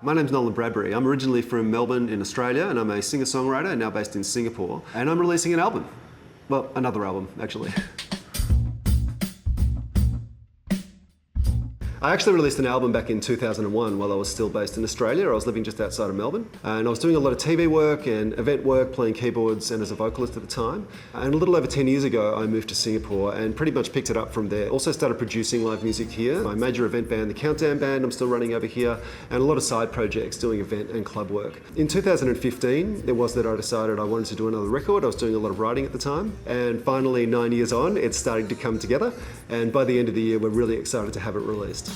My name's Nolan Bradbury. I'm originally from Melbourne in Australia, and I'm a singer-songwriter now based in Singapore. And I'm releasing an album. Well, another album, actually. I actually released an album back in 2001 while I was still based in Australia. I was living just outside of Melbourne. And I was doing a lot of TV work and event work, playing keyboards and as a vocalist at the time. And a little over 10 years ago, I moved to Singapore and pretty much picked it up from there. Also started producing live music here. My major event band, the Countdown Band, I'm still running over here, and a lot of side projects doing event and club work. In 2015, it was that I decided I wanted to do another record. I was doing a lot of writing at the time. And finally, 9 years on, it's starting to come together. And by the end of the year, we're really excited to have it released.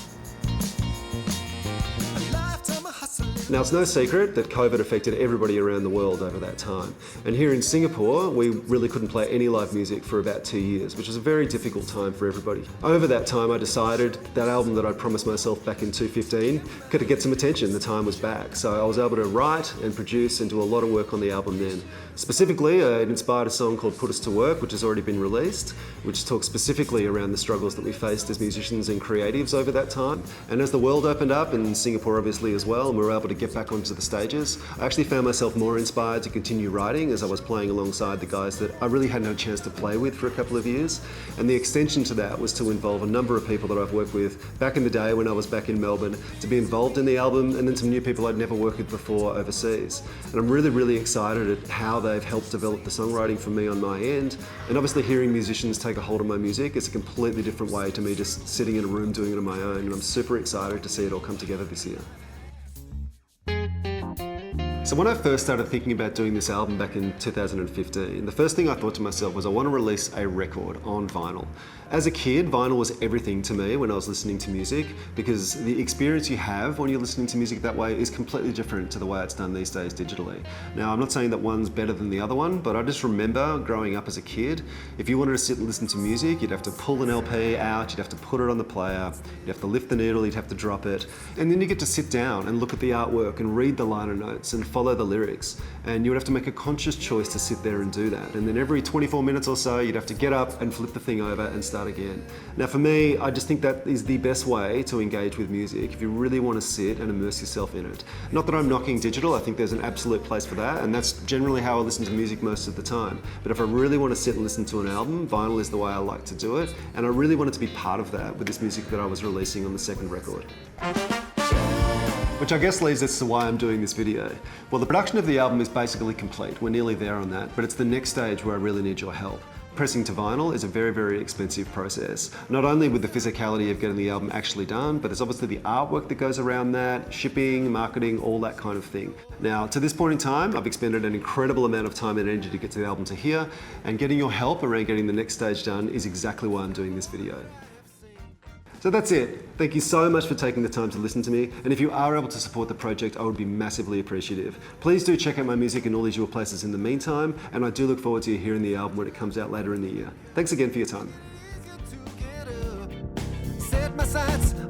Now, it's no secret that COVID affected everybody around the world over that time. And here in Singapore, we really couldn't play any live music for about 2 years, which was a very difficult time for everybody. Over that time, I decided that album that I'd promised myself back in 2015 could get some attention. The time was back. So I was able to write and produce and do a lot of work on the album then. Specifically, it inspired a song called Put Us to Work, which has already been released, which talks specifically around the struggles that we faced as musicians and creatives over that time. And as the world opened up, and Singapore obviously as well, and we were able to get back onto the stages, I actually found myself more inspired to continue writing as I was playing alongside the guys that I really hadn't had a chance to play with for a couple of years. And the extension to that was to involve a number of people that I've worked with back in the day when I was back in Melbourne, to be involved in the album, and then some new people I'd never worked with before overseas. And I'm really, really excited at how they've helped develop the songwriting for me on my end. And obviously hearing musicians take a hold of my music is a completely different way to me just sitting in a room doing it on my own. And I'm super excited to see it all come together this year. So when I first started thinking about doing this album back in 2015, the first thing I thought to myself was I want to release a record on vinyl. As a kid, vinyl was everything to me when I was listening to music, because the experience you have when you're listening to music that way is completely different to the way it's done these days digitally. Now, I'm not saying that one's better than the other one, but I just remember growing up as a kid, if you wanted to sit and listen to music, you'd have to pull an LP out, you'd have to put it on the player, you'd have to lift the needle, you'd have to drop it, and then you get to sit down and look at the artwork and read the liner notes and follow the lyrics. And you would have to make a conscious choice to sit there and do that. And then every 24 minutes or so, you'd have to get up and flip the thing over and start again. Now for me, I just think that is the best way to engage with music if you really want to sit and immerse yourself in it. Not that I'm knocking digital, I think there's an absolute place for that, and that's generally how I listen to music most of the time. But if I really want to sit and listen to an album, vinyl is the way I like to do it, and I really wanted to be part of that with this music that I was releasing on the second record. Which I guess leads us to why I'm doing this video. Well, the production of the album is basically complete. We're nearly there on that, but it's the next stage where I really need your help. Pressing to vinyl is a very, very expensive process. Not only with the physicality of getting the album actually done, but there's obviously the artwork that goes around that, shipping, marketing, all that kind of thing. Now, to this point in time, I've expended an incredible amount of time and energy to get the album to here, and getting your help around getting the next stage done is exactly why I'm doing this video. So that's it. Thank you so much for taking the time to listen to me. And if you are able to support the project, I would be massively appreciative. Please do check out my music in all these usual places in the meantime, and I do look forward to you hearing the album when it comes out later in the year. Thanks again for your time. Set my sights